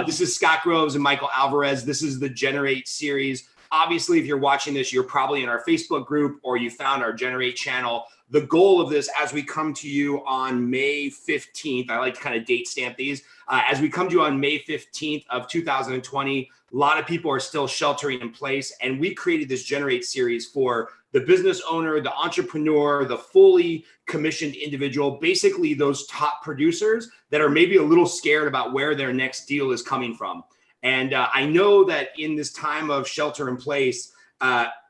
This is Scott Groves and Michael Alvarez. This is the Generate series. Obviously, if you're watching this, you're probably in our Facebook group or you found our Generate channel. The goal of this, as we come to you on May 15th, I like to kind of date stamp these, as we come to you on May 15th of 2020, a lot of people are still sheltering in place. And we created this Generate series for the business owner, the entrepreneur, the fully commissioned individual, basically those top producers that are maybe a little scared about where their next deal is coming from. And I know that in this time of shelter in place,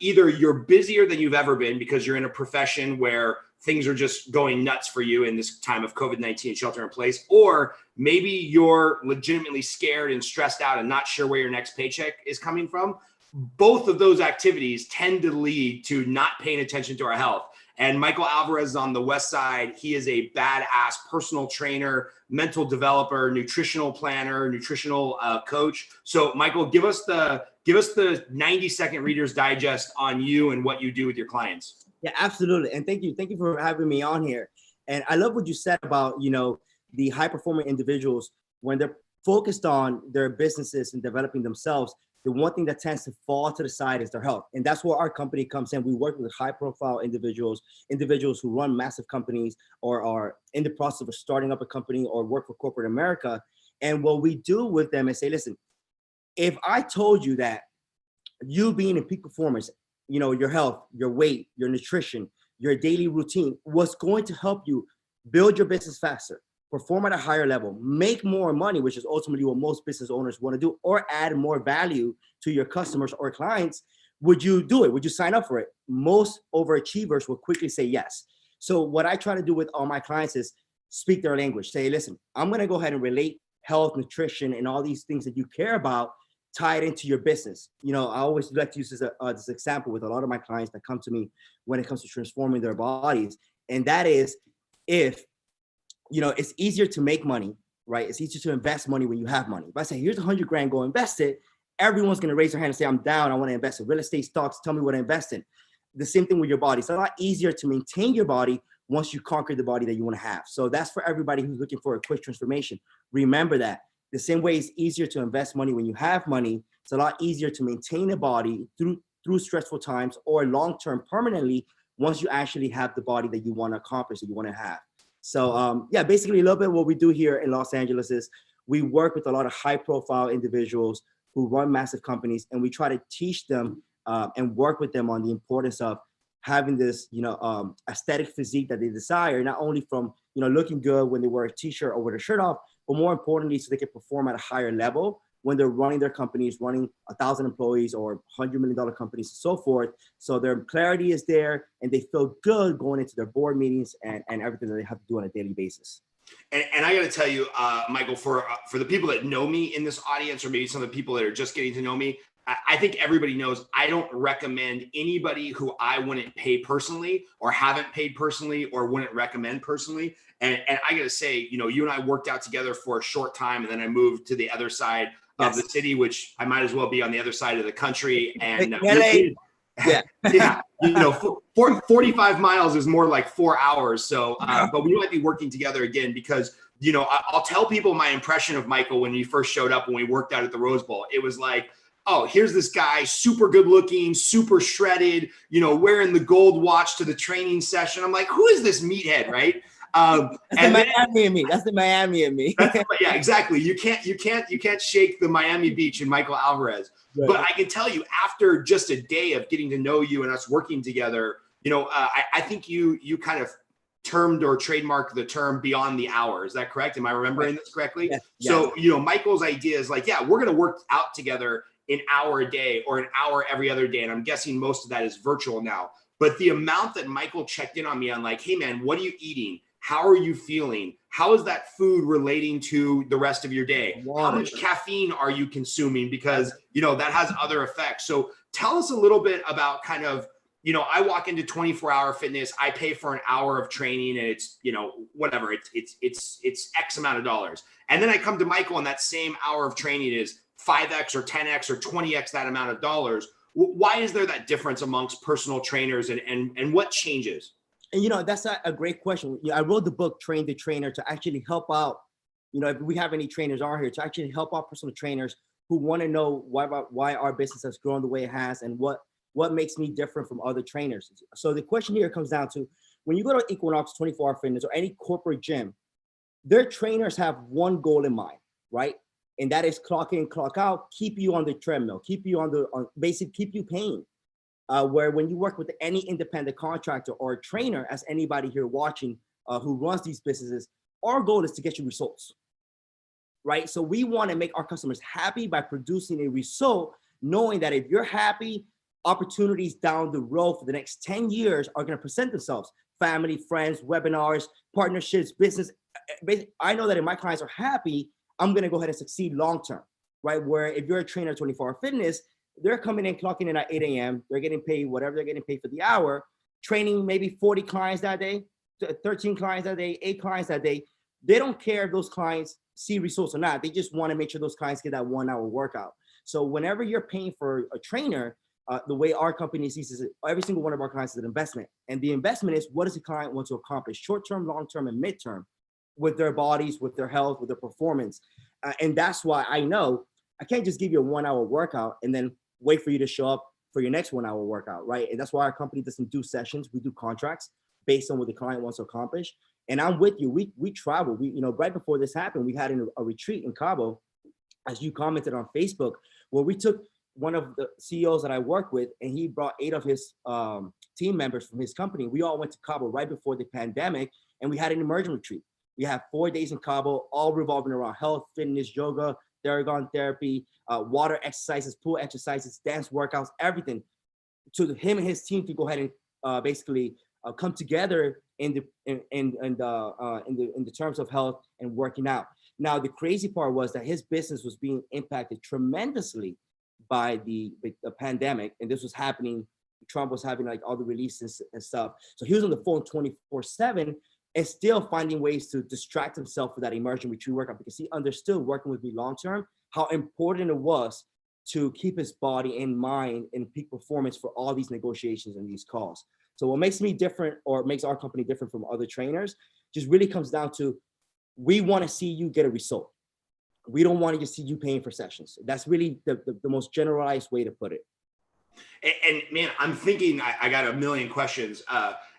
either you're busier than you've ever been because you're in a profession where things are just going nuts for you in this time of COVID-19 shelter in place, or maybe you're legitimately scared and stressed out and not sure where your next paycheck is coming from. Both of those activities tend to lead to not paying attention to our health. And Michael Alvarez is on the West Side. He is a badass personal trainer, mental developer, nutritional planner, nutritional coach. So Michael, give us the 90-second Reader's Digest on you and what you do with your clients. Yeah, absolutely. And thank you for having me on here. And I love what you said about, the high performing individuals when they're focused on their businesses and developing themselves. The one thing that tends to fall to the side is their health. And that's where our company comes in. We work with high profile individuals who run massive companies or are in the process of starting up a company or work for corporate America. And what we do with them is say, listen, if I told you that you being in peak performance, your health, your weight, your nutrition, your daily routine was going to help you build your business faster, perform at a higher level, make more money, which is ultimately what most business owners want to do, or add more value to your customers or clients, would you do it? Would you sign up for it? Most overachievers will quickly say yes. So what I try to do with all my clients is speak their language. Say, listen, I'm going to go ahead and relate health, nutrition, and all these things that you care about, tie it into your business. I always like to use this example with a lot of my clients that come to me when it comes to transforming their bodies. And that is if it's easier to make money, right? It's easier to invest money when you have money. If I say, here's 100 grand, go invest it, everyone's going to raise their hand and say, I'm down. I want to invest in real estate, stocks. Tell me what to invest in. The same thing with your body. It's a lot easier to maintain your body once you conquer the body that you want to have. So that's for everybody who's looking for a quick transformation. Remember that. The same way it's easier to invest money when you have money, it's a lot easier to maintain a body through stressful times or long-term permanently once you actually have the body that you want to accomplish, that you want to have. So basically a little bit what we do here in Los Angeles is we work with a lot of high profile individuals who run massive companies, and we try to teach them and work with them on the importance of having this, aesthetic physique that they desire, not only from, looking good when they wear a t-shirt or with a shirt off, but more importantly, so they can perform at a higher level when they're running their companies, running 1,000 employees or $100 million companies and so forth. So their clarity is there and they feel good going into their board meetings and everything that they have to do on a daily basis. And I got to tell you, Michael, for the people that know me in this audience, or maybe some of the people that are just getting to know me, I think everybody knows I don't recommend anybody who I wouldn't pay personally or haven't paid personally or wouldn't recommend personally. And I got to say, you and I worked out together for a short time, and then I moved to the other side of the city, which I might as well be on the other side of the country. And yeah, 45 miles is more like 4 hours. So, but we might be working together again because, I'll tell people my impression of Michael when he first showed up, when we worked out at the Rose Bowl. It was like, oh, here's this guy, super good looking, super shredded, wearing the gold watch to the training session. I'm like, who is this meathead, right? That's the Miami in me. That's the Miami in me. Yeah, exactly. You can't shake the Miami Beach in Michael Alvarez. Right. But I can tell you, after just a day of getting to know you and us working together, I think you kind of termed or trademarked the term beyond the hour. Is that correct? Am I remembering this correctly? Yes. So, Michael's idea is like, we're going to work out together an hour a day or an hour every other day. And I'm guessing most of that is virtual now. But the amount that Michael checked in on me on like, hey man, what are you eating? How are you feeling? How is that food relating to the rest of your day? How much caffeine are you consuming? Because, that has other effects. So tell us a little bit about kind of, I walk into 24-hour fitness, I pay for an hour of training and it's, whatever, it's X amount of dollars. And then I come to Michael and that same hour of training is 5X or 10X or 20X that amount of dollars. Why is there that difference amongst personal trainers and what changes? And that's a great question. I wrote the book Train the Trainer to actually help out you know, if we have any trainers on here, to actually help our personal trainers who want to know why our business has grown the way it has and what makes me different from other trainers. So the question here comes down to, when you go to Equinox 24 Hour Fitness or any corporate gym, their trainers have one goal in mind, right? And that is clock in, clock out, keep you on the treadmill, keep you keep you paying. Where when you work with any independent contractor or a trainer, as anybody here watching who runs these businesses, our goal is to get you results, right? So we want to make our customers happy by producing a result, knowing that if you're happy, opportunities down the road for the next 10 years are going to present themselves. Family, friends, webinars, partnerships, business. I know that if my clients are happy, I'm going to go ahead and succeed long-term, right? Where if you're a trainer at 24 Hour Fitness, they're coming in, clocking in at 8 a.m. They're getting paid whatever they're getting paid for the hour, training maybe 40 clients that day, 13 clients that day, 8 clients that day. They don't care if those clients see results or not. They just want to make sure those clients get that 1 hour workout. So whenever you're paying for a trainer, the way our company sees is every single one of our clients is an investment. And the investment is, what does the client want to accomplish short-term, long-term, and mid-term with their bodies, with their health, with their performance. And that's why I know I can't just give you a 1 hour workout and then wait for you to show up for your next 1 hour workout, right? And that's why our company doesn't do sessions. We do contracts based on what the client wants to accomplish. And I'm with you. We travel. We, you know, right before this happened, we had a retreat in Cabo, as you commented on Facebook, where we took one of the CEOs that I work with, and he brought 8 of his team members from his company. We all went to Cabo right before the pandemic, and we had an immersion retreat. We have 4 days in Cabo, all revolving around health, fitness, yoga, Theragun therapy, water exercises, pool exercises, dance workouts, everything. To him and his team to go ahead and basically come together in the terms of health and working out. Now, the crazy part was that his business was being impacted tremendously by the pandemic, and this was happening. Trump was having like all the releases and stuff. So he was on the phone 24/7 and still finding ways to distract himself for that immersion retreat workout, because he understood, working with me long-term, how important it was to keep his body in mind in peak performance for all these negotiations and these calls. So what makes me different, or makes our company different from other trainers, just really comes down to, we want to see you get a result. We don't want to just see you paying for sessions. That's really the most generalized way to put it. And man, I'm thinking, I got a million questions.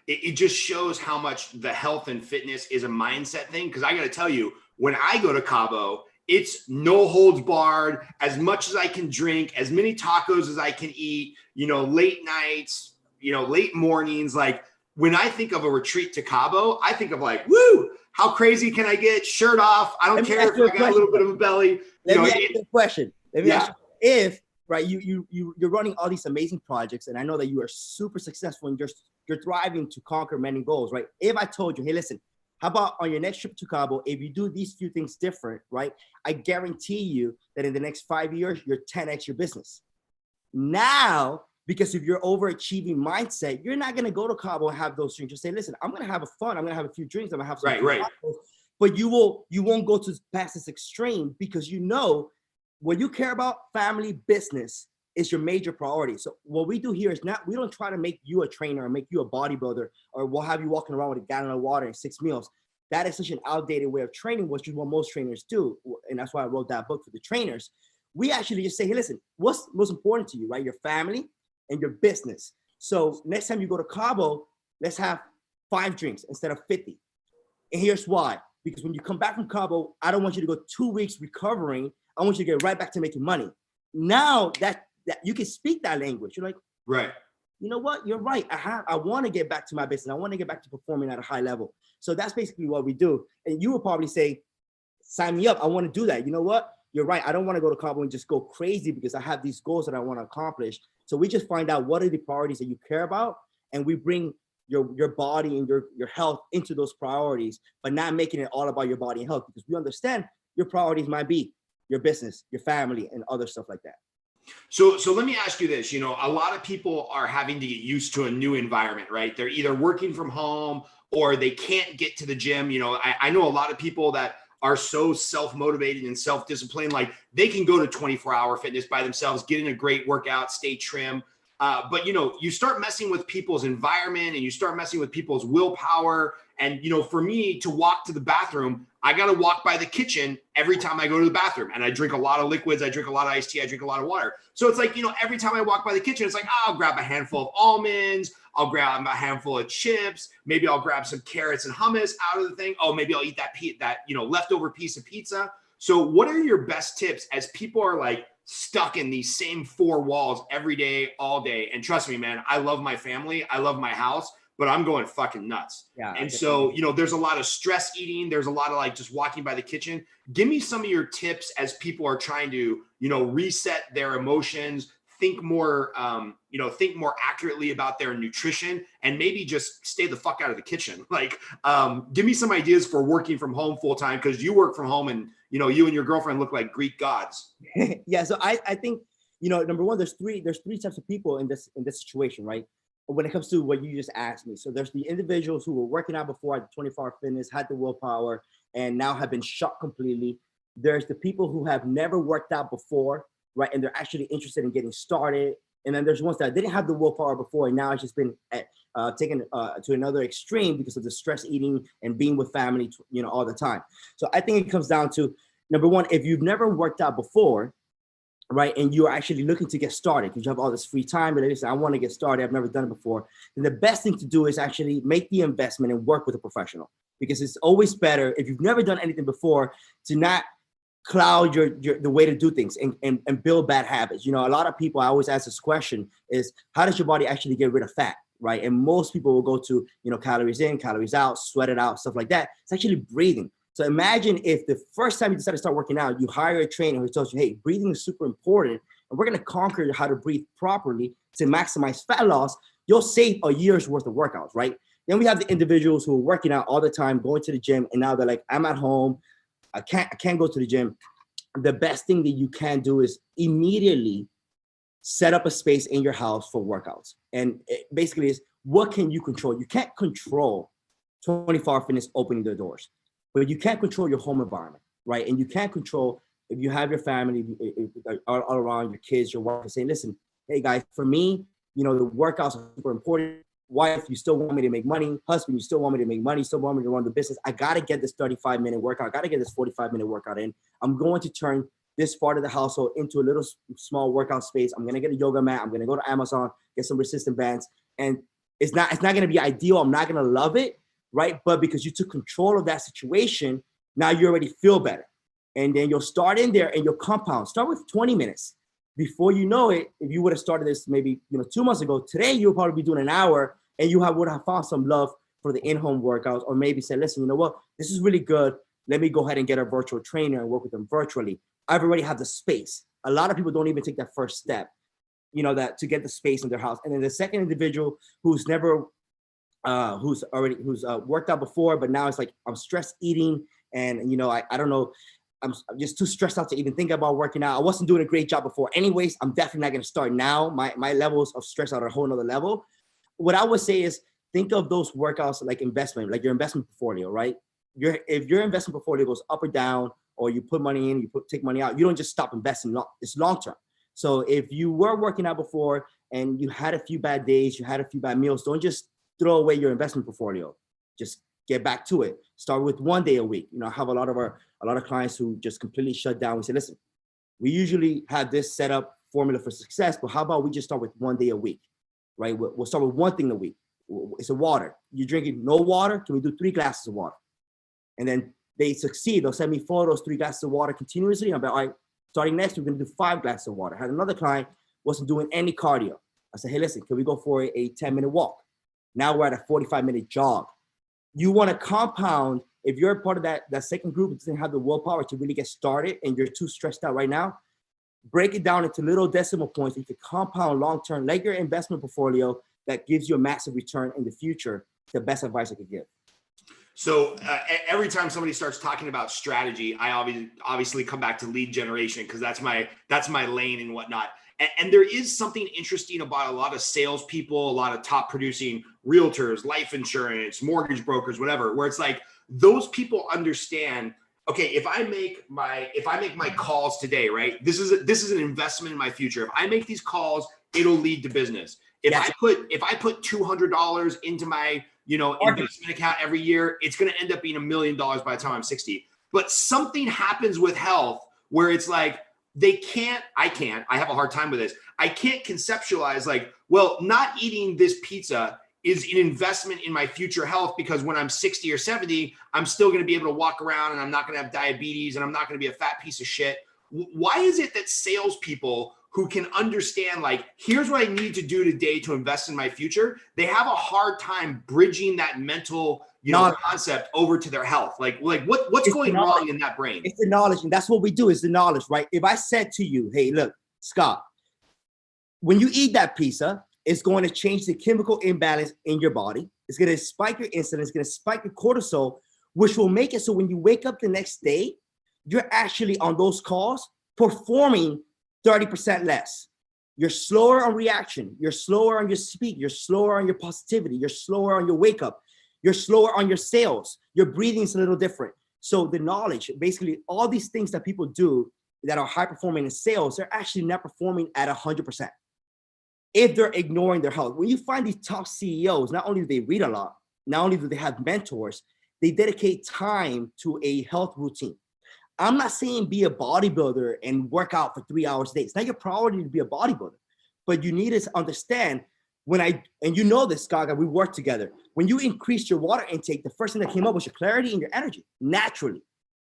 It just shows how much the health and fitness is a mindset thing. Because I got to tell you, when I go to Cabo, it's no holds barred, as much as I can drink, as many tacos as I can eat, you know, late nights, you know, late mornings. Like, when I think of a retreat to Cabo, I think of like, woo, how crazy can I get? Shirt off. I don't care if I got a little bit of a belly. Let me ask you a question. Let me ask you, if, right, you're running all these amazing projects, and I know that you are super successful and you're thriving to conquer many goals, right? If I told you, hey, listen, how about on your next trip to Cabo, if you do these few things different, right? I guarantee you that in the next 5 years, you're 10x your business. Now, because of your overachieving mindset, you're not going to go to Cabo and have those drinks. Just say, listen, I'm going to have a fun. I'm going to have a few drinks. I'm going to have some tacos, but you won't go to past this extreme, because you know what you care about, family, business, is your major priority. So what we do here is we don't try to make you a trainer or make you a bodybuilder, or we'll have you walking around with a gallon of water and 6 meals. That is such an outdated way of training, which is what most trainers do. And that's why I wrote that book for the trainers. We actually just say, hey, listen, what's most important to you, right? Your family and your business. So next time you go to Cabo, let's have 5 drinks instead of 50. And here's why. Because when you come back from Cabo, I don't want you to go 2 weeks recovering. I want you to get right back to making money. Now that you can speak that language, you're like, right, you know what? You're right. I want to get back to my business. I want to get back to performing at a high level. So that's basically what we do. And you will probably say, sign me up. I want to do that. You know what? You're right. I don't want to go to Cabo and just go crazy, because I have these goals that I want to accomplish. So we just find out what are the priorities that you care about, and we bring your body and your health into those priorities, but not making it all about your body and health, because we understand your priorities might be your business, your family, and other stuff like that. So let me ask you this. You know, a lot of people are having to get used to a new environment, right? They're either working from home or they can't get to the gym. You know, I know a lot of people that are so self-motivated and self-disciplined, like they can go to 24-hour fitness by themselves, get in a great workout, stay trim. But, you know, you start messing with people's environment and you start messing with people's willpower And, for me to walk to the bathroom, I got to walk by the kitchen every time I go to the bathroom. And I drink a lot of liquids. I drink a lot of iced tea. I drink a lot of water. So it's like, every time I walk by the kitchen, it's like, I'll grab a handful of almonds. I'll grab a handful of chips. Maybe I'll grab some carrots and hummus out of the thing. Oh, maybe I'll eat that leftover piece of pizza. So what are your best tips as people are like stuck in these same four walls every day, all day? And trust me, man, I love my family. I love my house, but I'm going fucking nuts. Yeah. And so, there's a lot of stress eating. There's a lot of like just walking by the kitchen. Give me some of your tips as people are trying to, reset their emotions, think more accurately about their nutrition, and maybe just stay the fuck out of the kitchen. Like, give me some ideas for working from home full time, because you work from home and, you and your girlfriend look like Greek gods. Yeah. So I think, number one, there's three types of people in this situation, right? When it comes to what you just asked me. So there's the individuals who were working out before at 24-hour fitness, had the willpower, and now have been shot completely. There's the people who have never worked out before, right? And they're actually interested in getting started. And then there's ones that didn't have the willpower before, and now it's just been taken to another extreme because of the stress eating and being with family, all the time. So I think it comes down to, number one, if you've never worked out before, right, and you're actually looking to get started because you have all this free time, and I want to get started, I've never done it before, then the best thing to do is actually make the investment and work with a professional, because it's always better if you've never done anything before to not cloud your the way to do things and build bad habits. A lot of people, I always ask this question, is how does your body actually get rid of fat, right? And most people will go to, calories in, calories out, sweat it out, stuff like that. It's actually breathing. So imagine if the first time you decide to start working out, you hire a trainer who tells you, hey, breathing is super important, and we're going to conquer how to breathe properly to maximize fat loss. You'll save a year's worth of workouts, right? Then we have the individuals who are working out all the time, going to the gym, and now they're like, I'm at home, I can't go to the gym. The best thing that you can do is immediately set up a space in your house for workouts. And it basically is, what can you control? You can't control 24-hour fitness opening their doors, but you can't control your home environment, right? And you can't control if you have your family all around, your kids, your wife, saying, listen, hey guys, for me, the workouts are super important. Wife, you still want me to make money. Husband, you still want me to make money. You still want me to run the business. I got to get this 35-minute workout. I got to get this 45-minute workout in. I'm going to turn this part of the household into a little small workout space. I'm going to get a yoga mat. I'm going to go to Amazon, get some resistant bands. And it's not going to be ideal. I'm not going to love it, right? But because you took control of that situation, now you already feel better. And then you'll start in there and you'll compound. Start with 20 minutes. Before you know it, if you would have started this maybe 2 months ago, today you'll probably be doing an hour, and you would have found some love for the in-home workouts, or maybe say, listen, you know what, this is really good. Let me go ahead and get a virtual trainer and work with them virtually. I've already have the space. A lot of people don't even take that first step, that to get the space in their house. And then the second individual who's never, who's worked out before, but now it's like, I'm stress eating, and I don't know, I'm just too stressed out to even think about working out. I wasn't doing a great job before anyways. I'm definitely not going to start now. My levels of stress are a whole nother level. What I would say is, think of those workouts like investment, like your investment portfolio, right? If your investment portfolio goes up or down, or you put money in, take money out, you don't just stop investing. It's long term. So if you were working out before and you had a few bad days, you had a few bad meals, don't just throw away your investment portfolio. Just get back to it. Start with 1 day a week. I have a lot of clients who just completely shut down. We say, listen, we usually have this set up formula for success, but how about we just start with 1 day a week, right? We'll start with one thing a week. It's a water. You're drinking no water. Can we do 3 glasses of water? And then they succeed. They'll send me photos, 3 glasses of water continuously. I'm like, all right, starting next, we're going to do 5 glasses of water. I had another client wasn't doing any cardio. I said, hey, listen, can we go for a 10-minute walk? Now we're at a 45-minute jog. You want to compound. If you're part of that second group that doesn't have the willpower to really get started and you're too stressed out right now, break it down into little decimal points. You can compound long-term, like your investment portfolio that gives you a massive return in the future. The best advice I could give. So every time somebody starts talking about strategy, I obviously come back to lead generation, because that's my lane and whatnot. And there is something interesting about a lot of salespeople, a lot of top producing realtors, life insurance, mortgage brokers, whatever, where it's like those people understand, okay, if I make my calls today, right? This is an investment in my future. If I make these calls, it'll lead to business. If I put $200 into my investment account every year, it's going to end up being $1 million by the time I'm 60. But something happens with health where it's like, I have a hard time with this. I can't conceptualize like, well, not eating this pizza is an investment in my future health, because when I'm 60 or 70, I'm still going to be able to walk around and I'm not going to have diabetes and I'm not going to be a fat piece of shit. Why is it that salespeople who can understand, like, here's what I need to do today to invest in my future, they have a hard time bridging that mental, concept over to their health? Like what's going wrong in that brain? It's the knowledge. And that's what we do, is the knowledge, right? If I said to you, hey, look, Scott, when you eat that pizza, it's going to change the chemical imbalance in your body. It's going to spike your insulin. It's going to spike your cortisol, which will make it so when you wake up the next day, you're actually on those calls performing 30% less. You're slower on reaction. You're slower on your speak. You're slower on your positivity. You're slower on your wake up. You're slower on your sales. Your breathing's a little different. So the knowledge, basically all these things that people do that are high performing in sales, they're actually not performing at 100%. If they're ignoring their health. When you find these top CEOs, not only do they read a lot, not only do they have mentors, they dedicate time to a health routine. I'm not saying be a bodybuilder and work out for 3 hours a day. It's not your priority to be a bodybuilder, but you need to understand and you know this, Scott, we work together. When you increase your water intake, the first thing that came up was your clarity and your energy, naturally,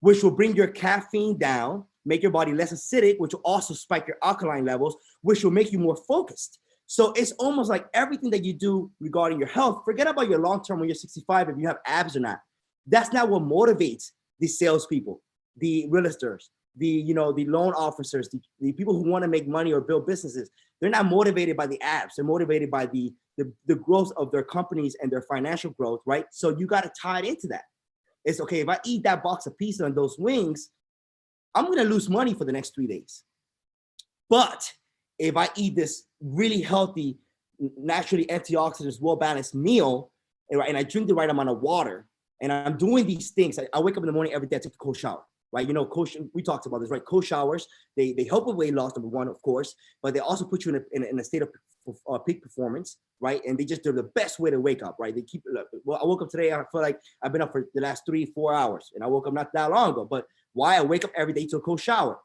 which will bring your caffeine down, make your body less acidic, which will also spike your alkaline levels, which will make you more focused. So it's almost like everything that you do regarding your health, forget about your long-term when you're 65, if you have abs or not. That's not what motivates the salespeople, the realtors, the loan officers, the people who want to make money or build businesses. They're not motivated by the abs. They're motivated by the growth of their companies and their financial growth, right? So you got to tie it into that. It's okay, if I eat that box of pizza and those wings, I'm going to lose money for the next 3 days. But if I eat this really healthy, naturally antioxidants, well-balanced meal, and I drink the right amount of water, and I'm doing these things, I wake up in the morning every day, I take a cold shower, right? We talked about this, right? Cold showers, they help with weight loss, number one, of course, but they also put you in a state of peak performance, right? And they're the best way to wake up, right? I woke up today, I feel like I've been up for the last 3-4 hours, and I woke up not that long ago, but why? I wake up every day to a cold shower.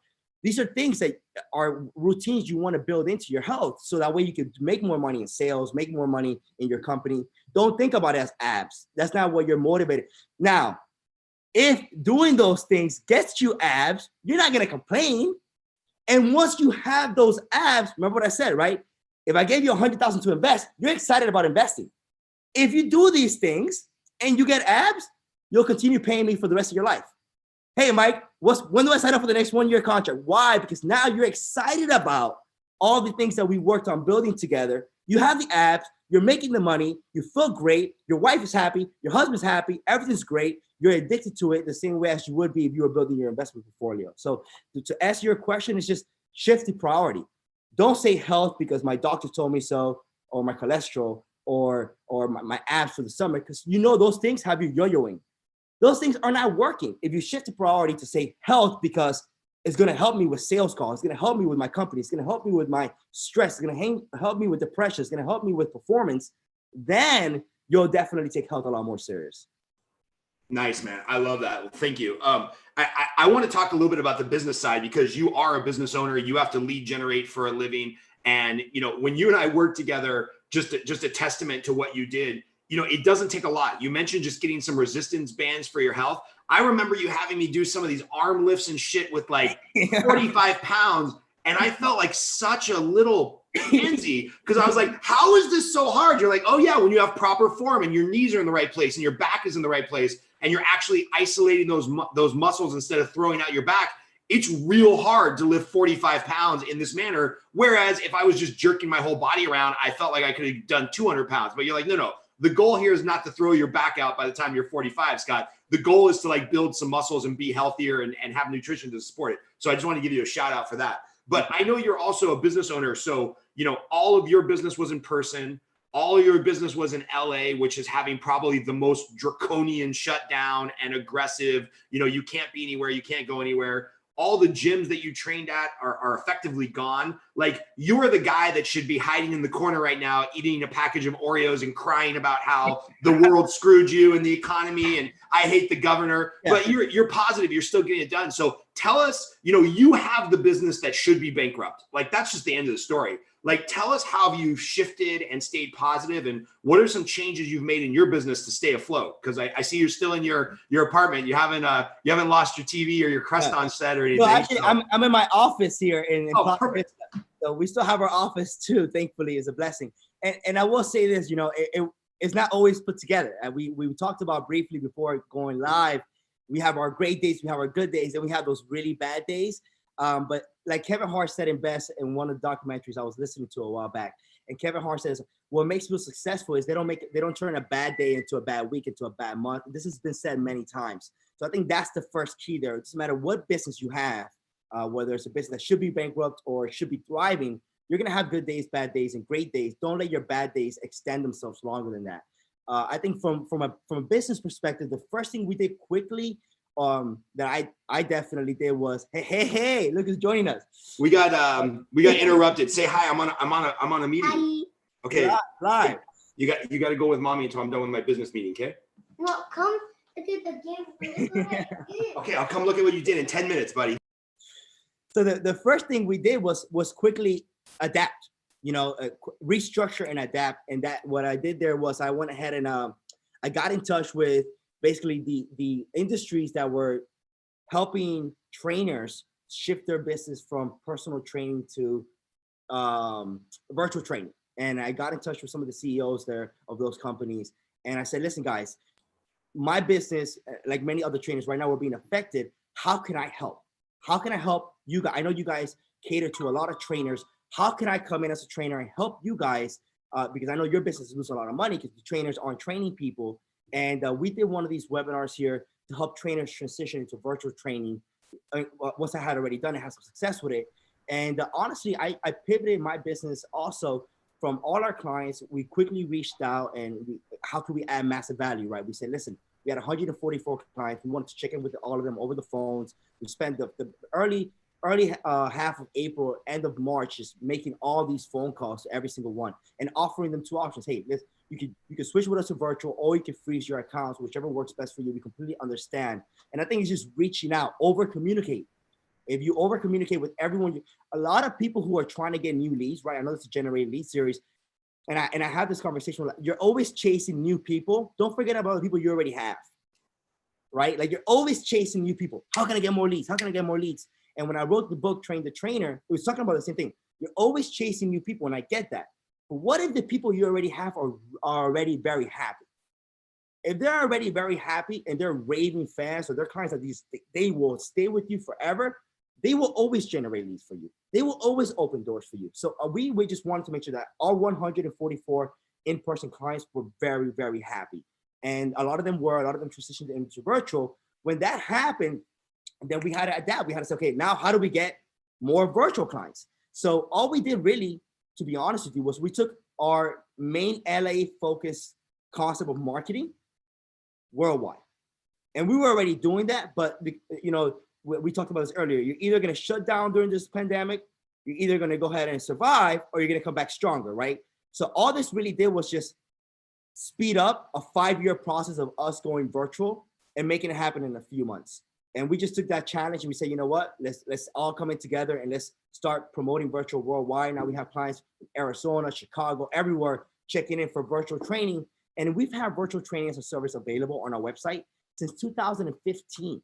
These are things that are routines you want to build into your health, so that way you can make more money in sales, make more money in your company. Don't think about it as abs. That's not what you're motivated. Now, if doing those things gets you abs, you're not going to complain. And once you have those abs, remember what I said, right? If I gave you $100,000 to invest, you're excited about investing. If you do these things and you get abs, you'll continue paying me for the rest of your life. Hey, Mike, when do I sign up for the next 1-year contract? Why? Because now you're excited about all the things that we worked on building together. You have the abs, you're making the money, you feel great, your wife is happy, your husband's happy, everything's great. You're addicted to it the same way as you would be if you were building your investment portfolio. So to answer your question, it's just shift the priority. Don't say health because my doctor told me so, or my cholesterol, or my abs for the summer, because those things have you yo-yoing. Those things are not working. If you shift the priority to say health because it's going to help me with sales calls, it's going to help me with my company, it's going to help me with my stress, it's going to help me with depression, it's going to help me with performance, then you'll definitely take health a lot more serious. Nice, man. I love that. Well, thank you. I want to talk a little bit about the business side, because you are a business owner. You have to lead generate for a living. And, when you and I work together, just a testament to what you did. It doesn't take a lot. You mentioned just getting some resistance bands for your health. I remember you having me do some of these arm lifts and shit with like 45 pounds. And I felt like such a little pansy, because I was like, how is this so hard? You're like, oh yeah, when you have proper form and your knees are in the right place and your back is in the right place and you're actually isolating those muscles instead of throwing out your back, it's real hard to lift 45 pounds in this manner. Whereas if I was just jerking my whole body around, I felt like I could have done 200 pounds. But you're like, no. The goal here is not to throw your back out by the time you're 45, Scott. The goal is to build some muscles and be healthier and have nutrition to support it. So I just want to give you a shout out for that. But I know you're also a business owner. So, all of your business was in person. All of your business was in LA, which is having probably the most draconian shutdown and aggressive, you can't be anywhere. You can't go anywhere. all the gyms that you trained at are effectively gone. Like, you are the guy that should be hiding in the corner right now, eating a package of Oreos and crying about how the world screwed you and the economy and I hate the governor. Yeah. But you're positive, you're still getting it done. So tell us, you have the business that should be bankrupt. Like, that's just the end of the story. Like, tell us how you've shifted and stayed positive, and what are some changes you've made in your business to stay afloat? Because I see you're still in your apartment. You haven't lost your TV or your Creston set or anything. No, actually, so. I'm in my office here in perfect. So we still have our office too. Thankfully, is a blessing. And I will say this, it's not always put together. And we talked about briefly before going live. We have our great days, we have our good days, and we have those really bad days. But like Kevin Hart said it best in one of the documentaries I was listening to a while back, and Kevin Hart says, what makes people successful is they don't turn a bad day into a bad week, into a bad month. This has been said many times. So I think that's the first key there. It doesn't matter what business you have, whether it's a business that should be bankrupt or should be thriving, you're going to have good days, bad days, and great days. Don't let your bad days extend themselves longer than that. I think from a business perspective, the first thing we did quickly that I definitely did was, hey, look who's joining us. We got interrupted. Say hi. I'm on a meeting. Hi. Okay. Live. You got to go with mommy until I'm done with my business meeting. Okay. No, come look at the game. Okay, I'll come look at what you did in 10 minutes, buddy. So the first thing we did was quickly adapt. Restructure and adapt. And that what I did there was I went ahead and I got in touch with basically the industries that were helping trainers shift their business from personal training to virtual training. And I got in touch with some of the CEOs there of those companies. And I said, listen, guys, my business, like many other trainers right now, we're being affected. How can I help? How can I help you guys? I know you guys cater to a lot of trainers. How can I come in as a trainer and help you guys? Because I know your business loses a lot of money because the trainers aren't training people. And we did one of these webinars here to help trainers transition into virtual training. Once I had already done it, had some success with it. And honestly, I pivoted my business also from all our clients. We quickly reached out and how can we add massive value, right? We said, listen, we had 144 clients. We wanted to check in with all of them over the phones. We spent the early half of April, end of March, just making all these phone calls to every single one and offering them two options. Hey, you can switch with us to virtual, or you can freeze your accounts, whichever works best for you. We completely understand. And I think it's just reaching out, over communicate. If you over communicate with everyone, a lot of people who are trying to get new leads, right? I know it's a generated lead series. And I have this conversation with, you're always chasing new people. Don't forget about the people you already have, right? Like, you're always chasing new people. How can I get more leads? How can I get more leads? And when I wrote the book, Train the Trainer, it was talking about the same thing. You're always chasing new people, and I get that. But what if the people you already have are already very happy? If they're already very happy and they're raving fans, or their clients are they will stay with you forever. They will always generate leads for you. They will always open doors for you. So we just wanted to make sure that our 144 in-person clients were very, very happy. And a lot of them transitioned into virtual. When that happened, then we had to adapt. We had to say, okay, now how do we get more virtual clients? So all we did really, to be honest with you, was we took our main LA focused concept of marketing worldwide. And we were already doing that, but we talked about this earlier. You're either going to shut down during this pandemic, you're either going to go ahead and survive, or you're going to come back stronger, right? So all this really did was just speed up a 5-year process of us going virtual and making it happen in a few months. And we just took that challenge and we said, you know what, let's all come in together and let's start promoting virtual worldwide. Now we have clients in Arizona, Chicago, everywhere checking in for virtual training. And we've had virtual training as a service available on our website since 2015.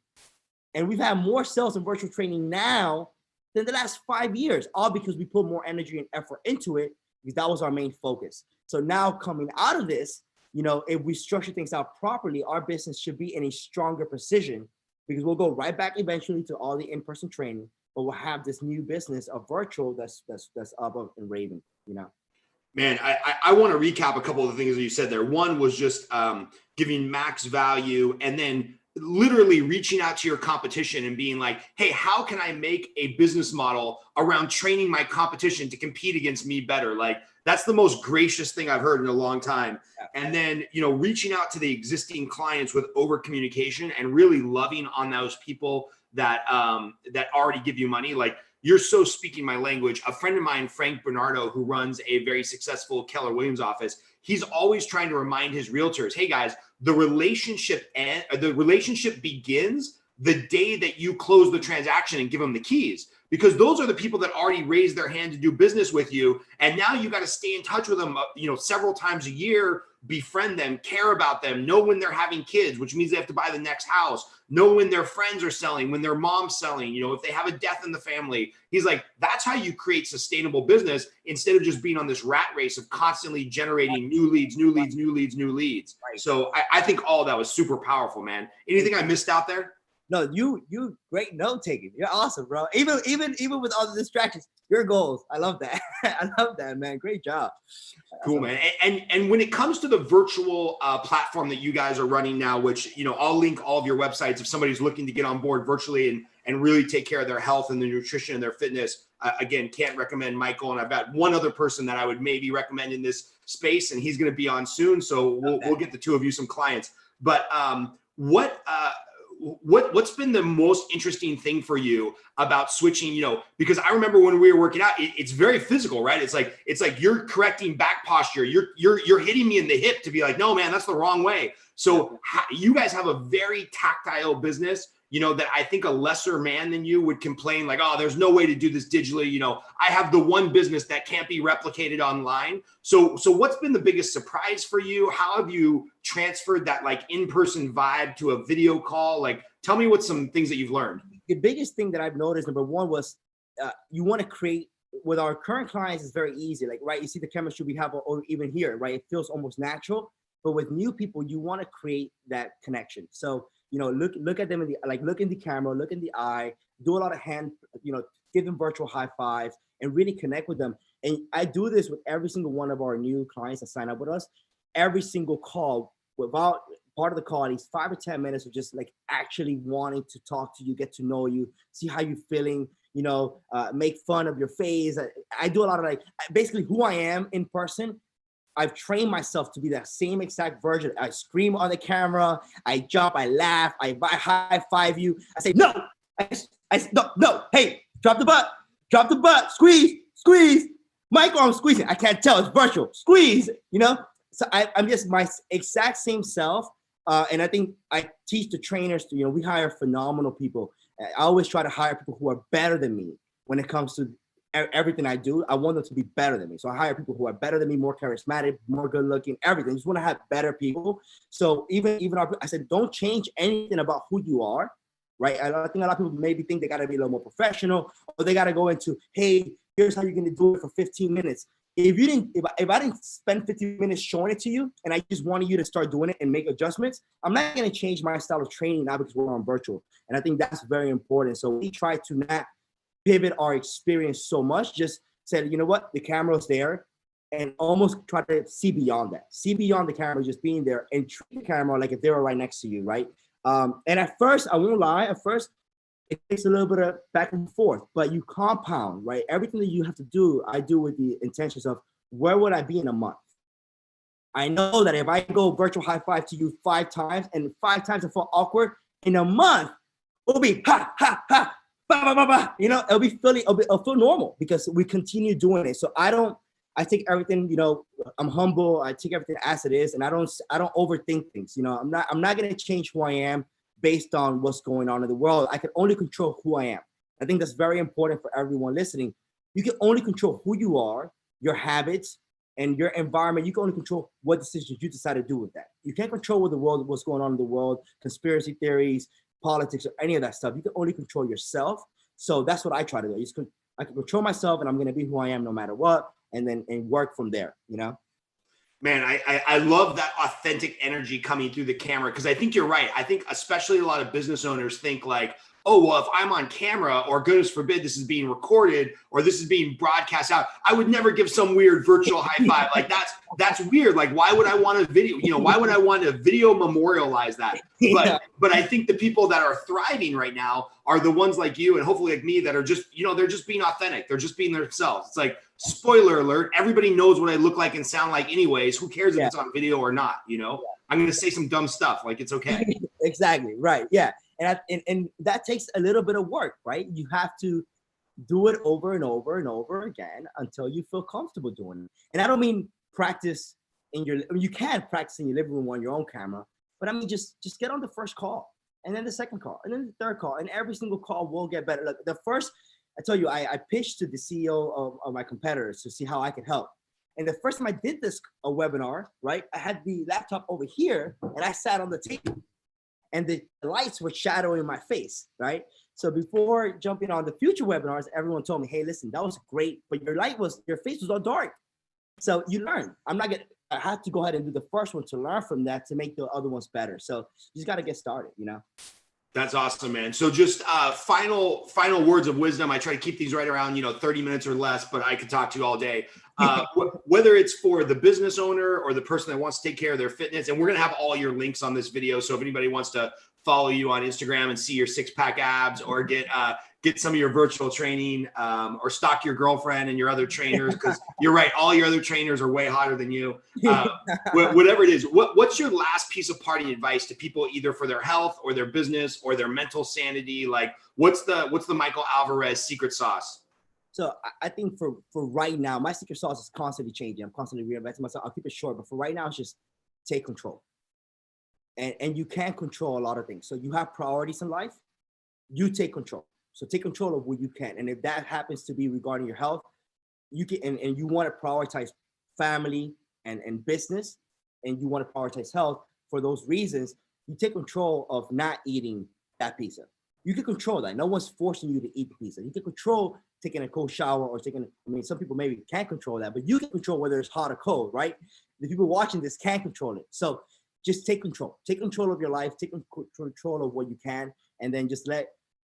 And we've had more sales in virtual training now than the last 5 years, all because we put more energy and effort into it, because that was our main focus. So now coming out of this, if we structure things out properly, our business should be in a stronger position, because we'll go right back eventually to all the in-person training, but we'll have this new business of virtual that's up and raving, Man, I want to recap a couple of the things that you said there. One was just giving max value, and then literally reaching out to your competition and being like, hey, how can I make a business model around training my competition to compete against me better? Like, that's the most gracious thing I've heard in a long time. And then, reaching out to the existing clients with over communication and really loving on those people that that already give you money. Like, you're so speaking my language. A friend of mine, Frank Bernardo, who runs a very successful Keller Williams office, he's always trying to remind his realtors, hey guys, the relationship begins the day that you close the transaction and give them the keys, because those are the people that already raised their hand to do business with you. And now you got to stay in touch with them, several times a year, befriend them, care about them, know when they're having kids, which means they have to buy the next house, know when their friends are selling, when their mom's selling, if they have a death in the family. He's like, that's how you create sustainable business, instead of just being on this rat race of constantly generating new leads. Right. So I think all of that was super powerful, man. Anything I missed out there? No, you great note taking. You're awesome, bro. Even with all the distractions, your goals. I love that. I love that, man. Great job. Cool, man. And when it comes to the virtual platform that you guys are running now, which I'll link all of your websites if somebody's looking to get on board virtually and really take care of their health and their nutrition and their fitness. Again, can't recommend Michael. And I've got one other person that I would maybe recommend in this space, and he's going to be on soon. So we'll get the two of you some clients. But what's been the most interesting thing for you about switching, because I remember when we were working out, it's very physical, right? It's like you're correcting back posture. You're hitting me in the hip to be like, no, man, that's the wrong way. So you guys have a very tactile business, that I think a lesser man than you would complain like, oh, there's no way to do this digitally. I have the one business that can't be replicated online. So what's been the biggest surprise for you? How have you transferred that like in-person vibe to a video call? Like, tell me what some things that you've learned. The biggest thing that I've noticed, number one, was you want to create, with our current clients, it's very easy. Like, right, you see the chemistry we have or even here, right? It feels almost natural. But with new people, you want to create that connection. So, look at them look in the camera, look in the eye, do a lot of hand, give them virtual high fives and really connect with them. And I do this with every single one of our new clients that sign up with us. Every single call, without part of the call, at least 5 or 10 minutes of just like actually wanting to talk to you, get to know you, see how you're feeling, make fun of your face. I do a lot of basically who I am in person. I've trained myself to be that same exact version. I scream on the camera, I jump, I laugh, I high five you. I say, no, no, hey, drop the butt, squeeze. Michael, I'm squeezing. I can't tell, it's virtual, squeeze, So I'm just my exact same self. And I think I teach the trainers to, we hire phenomenal people. I always try to hire people who are better than me when it comes to everything I do. I want them to be better than me. So I hire people who are better than me, more charismatic, more good looking, everything. I just want to have better people. So even I said, don't change anything about who you are, right? I think a lot of people maybe think they got to be a little more professional, or they got to go into, hey, here's how you're going to do it for 15 minutes. If I didn't spend 15 minutes showing it to you and I just wanted you to start doing it and make adjustments, I'm not going to change my style of training now because we're on virtual. And I think that's very important. So we try to not pivot our experience so much, just said, you know what, the camera's there, and almost try to see beyond that. See beyond the camera just being there and treat the camera like if they were right next to you, right? And at first, I won't lie, it takes a little bit of back and forth, but you compound, right? Everything that you have to do, I do with the intentions of where would I be in a month? I know that if I go virtual high five to you 5 times and 5 times I feel awkward, in a month, it'll be ha, ha, ha, ba, ba, ba, ba. It'll feel normal because we continue doing it. So I take everything, I'm humble. I take everything as it is, and I don't overthink things. I'm not going to change who I am based on what's going on in the world. I can only control who I am. I think that's very important for everyone listening. You can only control who you are, your habits, and your environment. You can only control what decisions you decide to do with that. You can't control what's going on in the world, conspiracy theories, politics, or any of that stuff. You can only control yourself. So that's what I try to do. I can control myself, and I'm going to be who I am no matter what, and work from there, Man, I love that authentic energy coming through the camera, because I think you're right. I think especially a lot of business owners think like, oh, well, if I'm on camera, or goodness forbid, this is being recorded or this is being broadcast out, I would never give some weird virtual high five. Like that's weird. Like, why would I want to video, why would I want to video memorialize that? But I think the people that are thriving right now are the ones like you and hopefully like me that are just, they're just being authentic. They're just being themselves. It's like, spoiler alert, everybody knows what I look like and sound like anyways. Who cares if it's on video or not? I'm going to say some dumb stuff. Like, it's okay. Exactly. Right. Yeah. And that takes a little bit of work, right? You have to do it over and over and over again until you feel comfortable doing it. And I don't mean practice you can practice in your living room on your own camera, but I mean, just get on the first call, and then the second call, and then the third call, and every single call will get better. Look, the first, I tell you, I pitched to the CEO of my competitors to see how I could help. And the first time I did this webinar, right, I had the laptop over here, and I sat on the table, and the lights were shadowing my face, right? So before jumping on the future webinars, everyone told me, hey, listen, that was great, but your face was all dark. So you learn. I have to go ahead and do the first one to learn from that to make the other ones better. So you just got to get started, you know? That's awesome, man. So just final words of wisdom. I try to keep these right around, 30 minutes or less, but I could talk to you all day. Whether it's for the business owner or the person that wants to take care of their fitness, and we're going to have all your links on this video. So if anybody wants to follow you on Instagram and see your 6-pack abs, or get some of your virtual training, or stalk your girlfriend and your other trainers, because you're right, all your other trainers are way hotter than you. Whatever it is, what's your last piece of parting advice to people, either for their health or their business or their mental sanity? Like, what's the Michael Alvarez secret sauce? So I think for right now, my secret sauce is constantly changing. I'm constantly reinventing myself. I'll keep it short, but for right now, it's just take control. And you can't control a lot of things. So you have priorities in life, you take control. So take control of what you can. And if that happens to be regarding your health, you can, and you want to prioritize family and business, and you want to prioritize health for those reasons, you take control of not eating that pizza. You can control that. No one's forcing you to eat the pizza. You can control taking a cold shower or some people maybe can't control that, but you can control whether it's hot or cold, right? The people watching this can't control it. So just take control. Take control of your life. Take control of what you can, and then just let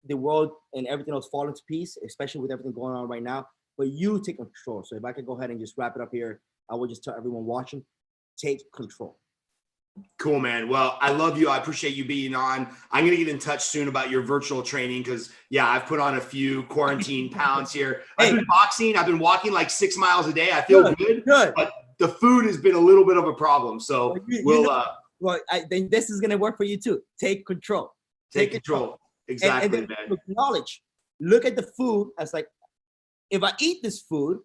the world and everything else fall into peace, especially with everything going on right now. But you take control. So if I could go ahead and just wrap it up here, I would just tell everyone watching, take control. Cool, man. Well, I love you. I appreciate you being on. I'm going to get in touch soon about your virtual training, because I've put on a few quarantine pounds here. I've been boxing. I've been walking like 6 miles a day. I feel good. But the food has been a little bit of a problem. So then this is going to work for you too. Take control. Take control. Exactly, and man. Acknowledge. Look at the food as like, if I eat this food,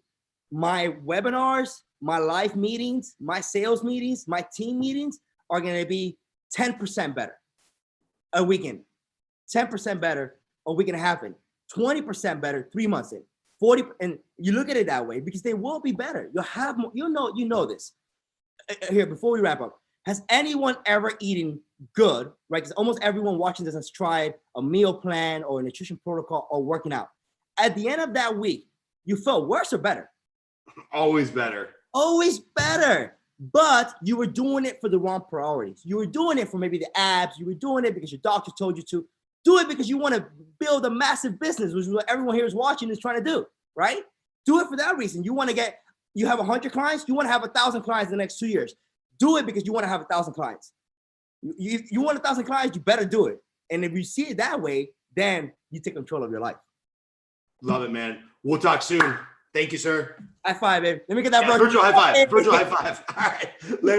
my webinars, my live meetings, my sales meetings, my team meetings are going to be 10% better a weekend, 10% better a week and a half in, 20% better 3 months in, 40. And you look at it that way because they will be better. You'll have more, you know this. Here, before we wrap up, has anyone ever eaten good, right? Because almost everyone watching this has tried a meal plan or a nutrition protocol or working out. At the end of that week, you felt worse or better? Always better. Always better. But you were doing it for the wrong priorities. You were doing it for maybe the abs. You were doing it because your doctor told you to. Do it because you want to build a massive business, which is what everyone here is watching is trying to do, right? Do it for that reason. You have 100 clients. You want to have 1,000 clients in the next 2 years. Do it because you want to have 1,000 clients. You want 1,000 clients, you better do it. And if you see it that way, then you take control of your life. Love it, man. We'll talk soon. Thank you, sir. High five, baby. Let me get that virtual high five. Virtual high five. All right. Later.